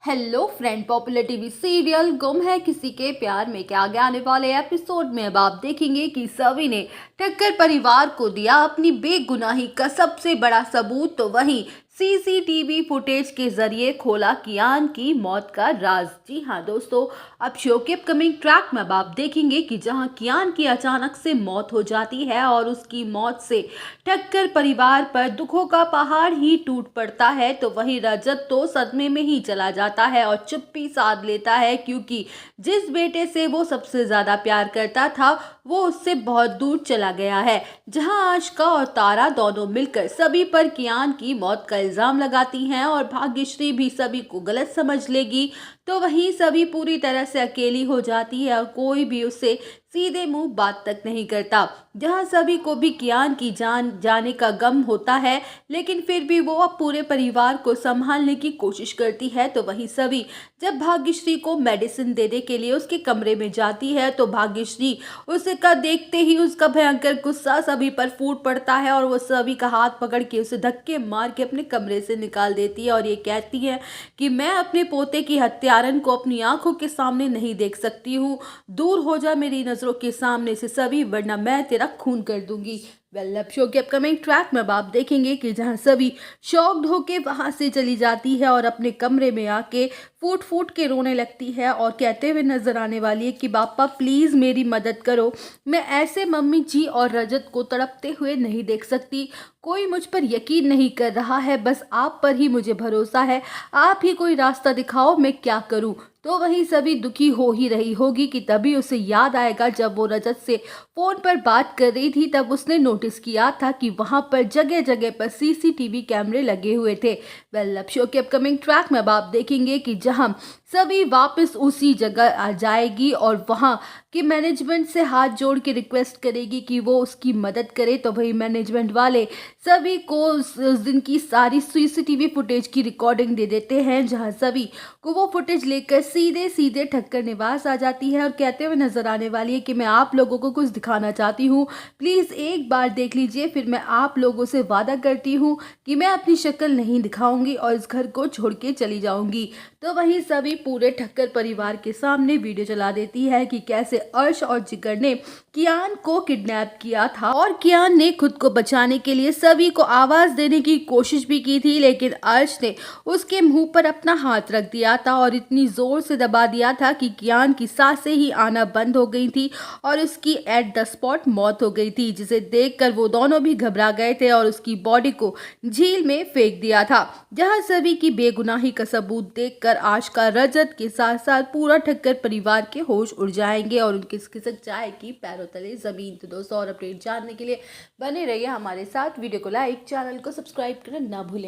Hello friend, popular TV serial गुम है किसी के प्यार में के आगे आने वाले एपिसोड में अब आप देखेंगे कि सभी ने ठक्कर परिवार को दिया अपनी बेगुनाही का सबसे बड़ा सबूत। तो वहीं सीसीटीवी फुटेज के जरिए खोला कियान की मौत का राज। जी हाँ दोस्तों, अब शो के अपकमिंग ट्रैक में अब आप देखेंगे कि जहां कियान की अचानक से मौत हो जाती है और उसकी मौत से ठक्कर परिवार पर दुखों का पहाड़ ही टूट पड़ता है, तो वहीं रजत तो सदमे में ही चला जाता है और चुप्पी साध लेता है, क्योंकि जिस बेटे से वो सबसे ज्यादा प्यार करता था वो उससे बहुत दूर चला गया है। जहां आशिका और तारा दोनों मिलकर सभी पर कियान की मौत का इल्जाम लगाती हैं और भाग्यश्री भी सभी को गलत समझ लेगी, तो वहीं सभी पूरी तरह से अकेली हो जाती है और कोई भी उससे सीधे मुंह बात तक नहीं करता। जहां सभी को भी कियान की जान जाने का गम होता है, लेकिन फिर भी वो अब पूरे परिवार को संभालने की कोशिश करती है। तो वहीं सभी जब भाग्यश्री को मेडिसिन देने के लिए उसके कमरे में जाती है, तो भाग्यश्री उसका देखते ही उसका भयंकर गुस्सा सभी पर फूट पड़ता है और वो सभी का हाथ पकड़ के उसे धक्के मार के अपने कमरे से निकाल देती है और ये कहती है कि मैं अपने पोते की हत्यारन को अपनी आंखों के सामने नहीं देख सकती हूँ। दूर हो जा मेरी नजरों के सामने से सभी, वरना मैं तेरा खून कर दूंगी। वेल, शो के अपकमिंग ट्रैक में अब आप देखेंगे कि जहां सभी शॉक्ड होके वहां से चली जाती है और अपने कमरे में आके फूट फूट के रोने लगती है और कहते हुए नजर आने वाली है कि पापा प्लीज मेरी मदद करो, मैं ऐसे मम्मी जी और रजत को तड़पते हुए नहीं देख सकती। कोई मुझ पर यकीन नहीं कर रहा है, बस आप पर ही मुझे भरोसा है, आप ही कोई रास्ता दिखाओ, मैं क्या करूं। तो वहीं सभी दुखी हो ही रही होगी कि तभी उसे याद आएगा जब वो रजत से फोन पर बात कर रही थी, तब उसने नोटिस किया था कि वहां पर जगह जगह पर सीसीटीवी कैमरे लगे हुए थे। वेल, अब शो के अपकमिंग ट्रैक में अब आप देखेंगे कि जहां सभी वापस उसी जगह आ जाएगी और वहां कि मैनेजमेंट से हाथ जोड़ के रिक्वेस्ट करेगी कि वो उसकी मदद करे। तो वही मैनेजमेंट वाले सभी को उस दिन की सारी सीसीटीवी फुटेज की रिकॉर्डिंग दे देते हैं, जहां सभी को वो फुटेज लेकर सीधे सीधे ठक्कर निवास आ जाती है और कहते हुए नजर आने वाली है कि मैं आप लोगों को कुछ दिखाना चाहती हूँ, प्लीज एक बार देख लीजिए, फिर मैं आप लोगों से वादा करती हूँ कि मैं अपनी शक्ल नहीं दिखाऊंगी और इस घर को छोड़ के चली जाऊंगी। तो वहीं सभी पूरे ठक्कर परिवार के सामने वीडियो चला देती है कि कैसे अर्श और जिगर ने कियान को किडनैप किया था और कियान ने खुद को बचाने के लिए सभी को आवाज देने की कोशिश भी की थी, लेकिन अर्श ने उसके मुंह पर अपना हाथ रख दिया था और इतनी जोर से दबा दिया था कि कियान की सांसें ही आना बंद हो गई थी और उसकी एट द स्पॉट मौत हो गई थी, जिसे देखकर वो दोनों भी घबरा गए थे और उसकी बॉडी को झील में फेंक दिया था। जहां सभी की बेगुनाही का सबूत देखकर आशिका रजत के साथ साथ पूरा ठक्कर परिवार के होश उड़ जाएंगे और उनकी खिसक जाएगी पैरों तले जमीन। तो दोस्तों, और अपडेट जानने के लिए बने रहिए हमारे साथ, वीडियो को लाइक, चैनल को सब्सक्राइब करना ना भूलें।